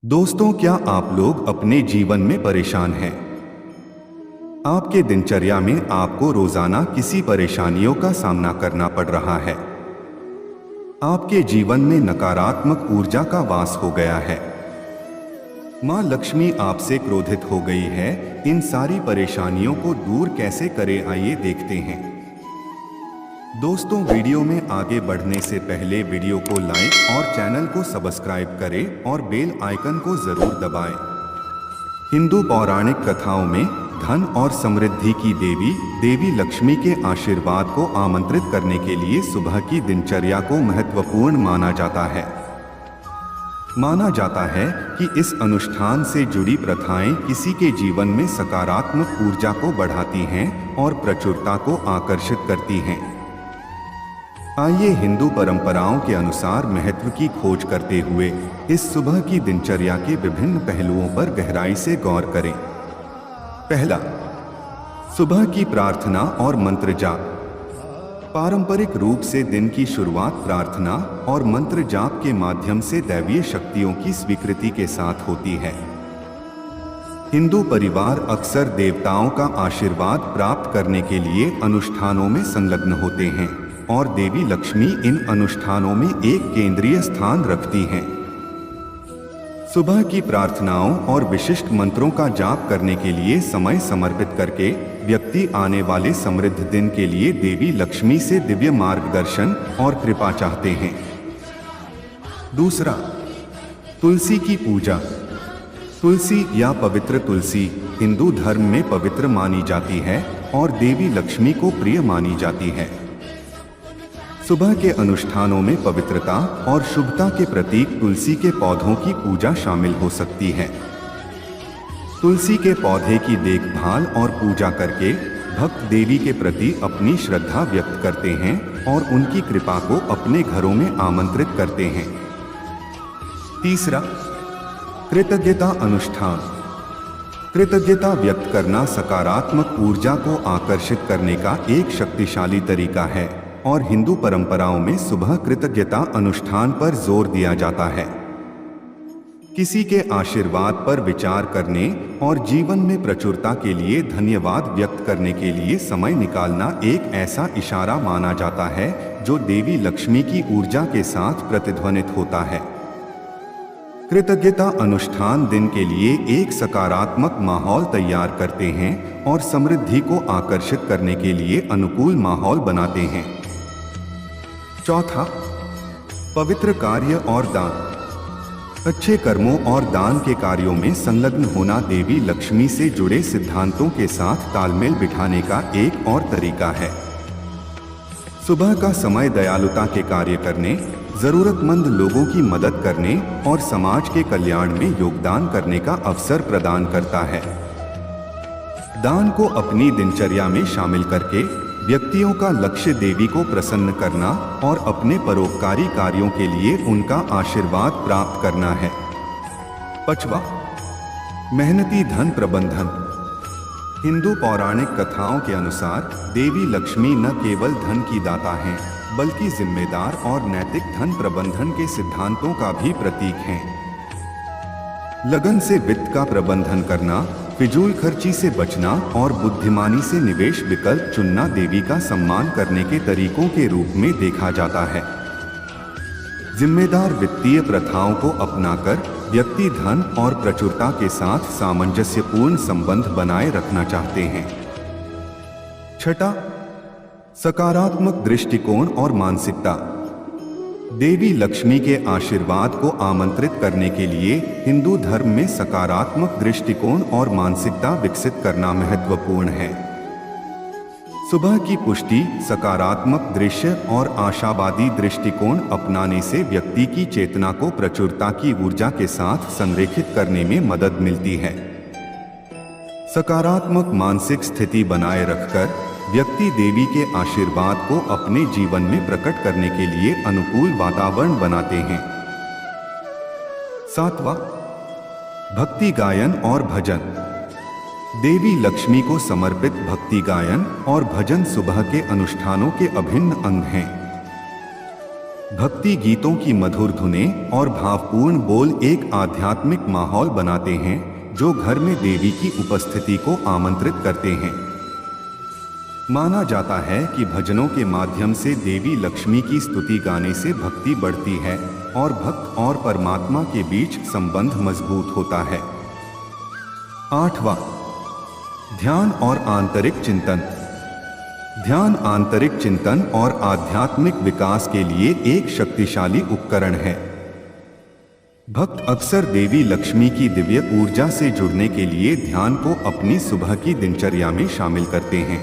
दोस्तों, क्या आप लोग अपने जीवन में परेशान हैं? आपके दिनचर्या में आपको रोजाना किसी परेशानियों का सामना करना पड़ रहा है। आपके जीवन में नकारात्मक ऊर्जा का वास हो गया है। माँ लक्ष्मी आपसे क्रोधित हो गई है। इन सारी परेशानियों को दूर कैसे करें, आइए देखते हैं। दोस्तों, वीडियो में आगे बढ़ने से पहले वीडियो को लाइक और चैनल को सब्सक्राइब करें और बेल आइकन को जरूर दबाएं। हिंदू पौराणिक कथाओं में धन और समृद्धि की देवी लक्ष्मी के आशीर्वाद को आमंत्रित करने के लिए सुबह की दिनचर्या को महत्वपूर्ण माना जाता है। माना जाता है कि इस अनुष्ठान से जुड़ी प्रथाएं किसी के जीवन में सकारात्मक ऊर्जा को बढ़ाती हैं और प्रचुरता को आकर्षित करती हैं। आइए हिंदू परंपराओं के अनुसार महत्व की खोज करते हुए इस सुबह की दिनचर्या के विभिन्न पहलुओं पर गहराई से गौर करें। पहला, सुबह की प्रार्थना और मंत्र जाप। पारंपरिक रूप से दिन की शुरुआत प्रार्थना और मंत्र जाप के माध्यम से दैवीय शक्तियों की स्वीकृति के साथ होती है। हिंदू परिवार अक्सर देवताओं का आशीर्वाद प्राप्त करने के लिए अनुष्ठानों में संलग्न होते हैं और देवी लक्ष्मी इन अनुष्ठानों में एक केंद्रीय स्थान रखती हैं। सुबह की प्रार्थनाओं और विशिष्ट मंत्रों का जाप करने के लिए समय समर्पित करके व्यक्ति आने वाले समृद्ध दिन के लिए देवी लक्ष्मी से दिव्य मार्गदर्शन और कृपा चाहते हैं। दूसरा, तुलसी की पूजा। तुलसी या पवित्र तुलसी हिंदू धर्म में पवित्र मानी जाती है और देवी लक्ष्मी को प्रिय मानी जाती है। सुबह के अनुष्ठानों में पवित्रता और शुभता के प्रतीक तुलसी के पौधों की पूजा शामिल हो सकती है। तुलसी के पौधे की देखभाल और पूजा करके भक्त देवी के प्रति अपनी श्रद्धा व्यक्त करते हैं और उनकी कृपा को अपने घरों में आमंत्रित करते हैं। तीसरा, कृतज्ञता अनुष्ठान। कृतज्ञता व्यक्त करना सकारात्मक ऊर्जा को आकर्षित करने का एक शक्तिशाली तरीका है और हिंदू परंपराओं में सुबह कृतज्ञता अनुष्ठान पर जोर दिया जाता है। किसी के आशीर्वाद पर विचार करने और जीवन में प्रचुरता के लिए धन्यवाद व्यक्त करने के लिए समय निकालना एक ऐसा इशारा माना जाता है जो देवी लक्ष्मी की ऊर्जा के साथ प्रतिध्वनित होता है। कृतज्ञता अनुष्ठान दिन के लिए एक सकारात्मक माहौल तैयार करते हैं और समृद्धि को आकर्षित करने के लिए अनुकूल माहौल बनाते हैं। चौथा, पवित्र कार्य और दान। अच्छे कर्मों और दान के कार्यों में संलग्न होना देवी लक्ष्मी से जुड़े सिद्धांतों के साथ तालमेल बिठाने का एक और तरीका है। सुबह का समय दयालुता के कार्य करने, जरूरतमंद लोगों की मदद करने और समाज के कल्याण में योगदान करने का अवसर प्रदान करता है। दान को अपनी दिनचर्या में शामिल करके व्यक्तियों का लक्ष्य देवी को प्रसन्न करना और अपने परोपकारी कार्यों के लिए उनका आशीर्वाद प्राप्त करना है। पांचवा, मेहनती धन प्रबंधन। हिंदू पौराणिक कथाओं के अनुसार देवी लक्ष्मी न केवल धन की दाता हैं, बल्कि जिम्मेदार और नैतिक धन प्रबंधन के सिद्धांतों का भी प्रतीक हैं। लगन से वित्त का प्रबंधन करना, फिजूल खर्ची से बचना और बुद्धिमानी से निवेश विकल्प चुनना देवी का सम्मान करने के तरीकों के रूप में देखा जाता है। जिम्मेदार वित्तीय प्रथाओं को अपनाकर व्यक्ति धन और प्रचुरता के साथ सामंजस्यपूर्ण संबंध बनाए रखना चाहते हैं। छठा, सकारात्मक दृष्टिकोण और मानसिकता। देवी लक्ष्मी के आशीर्वाद को आमंत्रित करने के लिए हिंदू धर्म में सकारात्मक दृष्टिकोण और मानसिकता विकसित करना महत्वपूर्ण है। सुबह की पुष्टि, सकारात्मक दृश्य और आशावादी दृष्टिकोण अपनाने से व्यक्ति की चेतना को प्रचुरता की ऊर्जा के साथ संरेखित करने में मदद मिलती है। सकारात्मक मानसिक स्थिति बनाए रखकर व्यक्ति देवी के आशीर्वाद को अपने जीवन में प्रकट करने के लिए अनुकूल वातावरण बनाते हैं। सातवां, भक्ति गायन और भजन। देवी लक्ष्मी को समर्पित भक्ति गायन और भजन सुबह के अनुष्ठानों के अभिन्न अंग हैं। भक्ति गीतों की मधुर धुनें और भावपूर्ण बोल एक आध्यात्मिक माहौल बनाते हैं जो घर में देवी की उपस्थिति को आमंत्रित करते हैं। माना जाता है कि भजनों के माध्यम से देवी लक्ष्मी की स्तुति गाने से भक्ति बढ़ती है और भक्त और परमात्मा के बीच संबंध मजबूत होता है। 8वां, ध्यान और आंतरिक चिंतन। ध्यान आंतरिक चिंतन और आध्यात्मिक विकास के लिए एक शक्तिशाली उपकरण है। भक्त अक्सर देवी लक्ष्मी की दिव्य ऊर्जा से जुड़ने के लिए ध्यान को अपनी सुबह की दिनचर्या में शामिल करते हैं।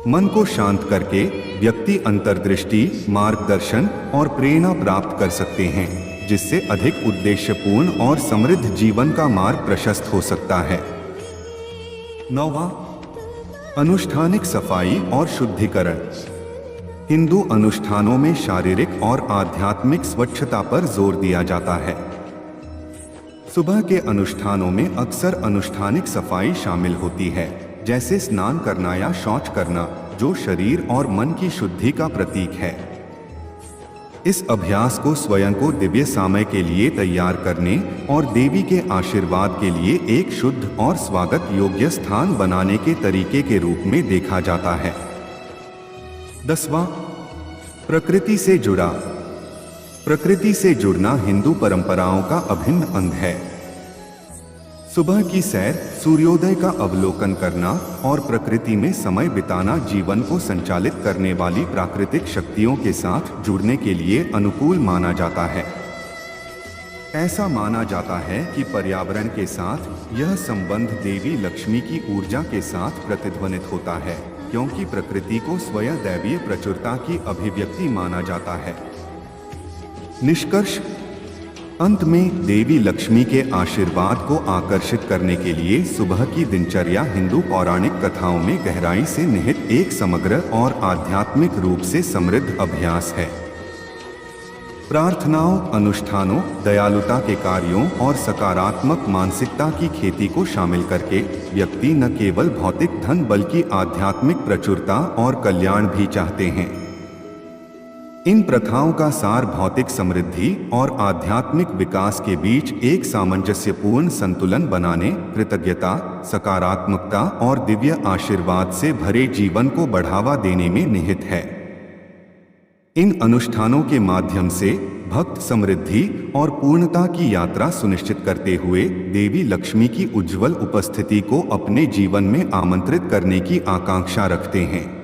मन को शांत करके व्यक्ति अंतर्दृष्टि, मार्गदर्शन और प्रेरणा प्राप्त कर सकते हैं, जिससे अधिक उद्देश्यपूर्ण और समृद्ध जीवन का मार्ग प्रशस्त हो सकता है। 9वां, अनुष्ठानिक सफाई और शुद्धिकरण। हिंदू अनुष्ठानों में शारीरिक और आध्यात्मिक स्वच्छता पर जोर दिया जाता है। सुबह के अनुष्ठानों में अक्सर अनुष्ठानिक सफाई शामिल होती है, जैसे स्नान करना या शौच करना, जो शरीर और मन की शुद्धि का प्रतीक है। इस अभ्यास को स्वयं को दिव्य समय के लिए तैयार करने और देवी के आशीर्वाद के लिए एक शुद्ध और स्वागत योग्य स्थान बनाने के तरीके के रूप में देखा जाता है। 10वां, प्रकृति से जुड़ा। प्रकृति से जुड़ना हिंदू परंपराओं का अभिन्न अंग है। सुबह की सैर, सूर्योदय का अवलोकन करना और प्रकृति में समय बिताना जीवन को संचालित करने वाली प्राकृतिक शक्तियों के साथ जुड़ने के लिए अनुकूल माना जाता है। ऐसा माना जाता है कि पर्यावरण के साथ यह संबंध देवी लक्ष्मी की ऊर्जा के साथ प्रतिध्वनित होता है, क्योंकि प्रकृति को स्वयं दैवीय प्रचुरता की अभिव्यक्ति माना जाता है। निष्कर्ष, अंत में देवी लक्ष्मी के आशीर्वाद को आकर्षित करने के लिए सुबह की दिनचर्या हिंदू पौराणिक कथाओं में गहराई से निहित एक समग्र और आध्यात्मिक रूप से समृद्ध अभ्यास है। प्रार्थनाओं, अनुष्ठानों, दयालुता के कार्यों और सकारात्मक मानसिकता की खेती को शामिल करके व्यक्ति न केवल भौतिक धन बल्कि आध्यात्मिक प्रचुरता और कल्याण भी चाहते हैं। इन प्रथाओं का सार भौतिक समृद्धि और आध्यात्मिक विकास के बीच एक सामंजस्यपूर्ण संतुलन बनाने, कृतज्ञता, सकारात्मकता और दिव्य आशीर्वाद से भरे जीवन को बढ़ावा देने में निहित है। इन अनुष्ठानों के माध्यम से भक्त समृद्धि और पूर्णता की यात्रा सुनिश्चित करते हुए देवी लक्ष्मी की उज्जवल उपस्थिति को अपने जीवन में आमंत्रित करने की आकांक्षा रखते हैं।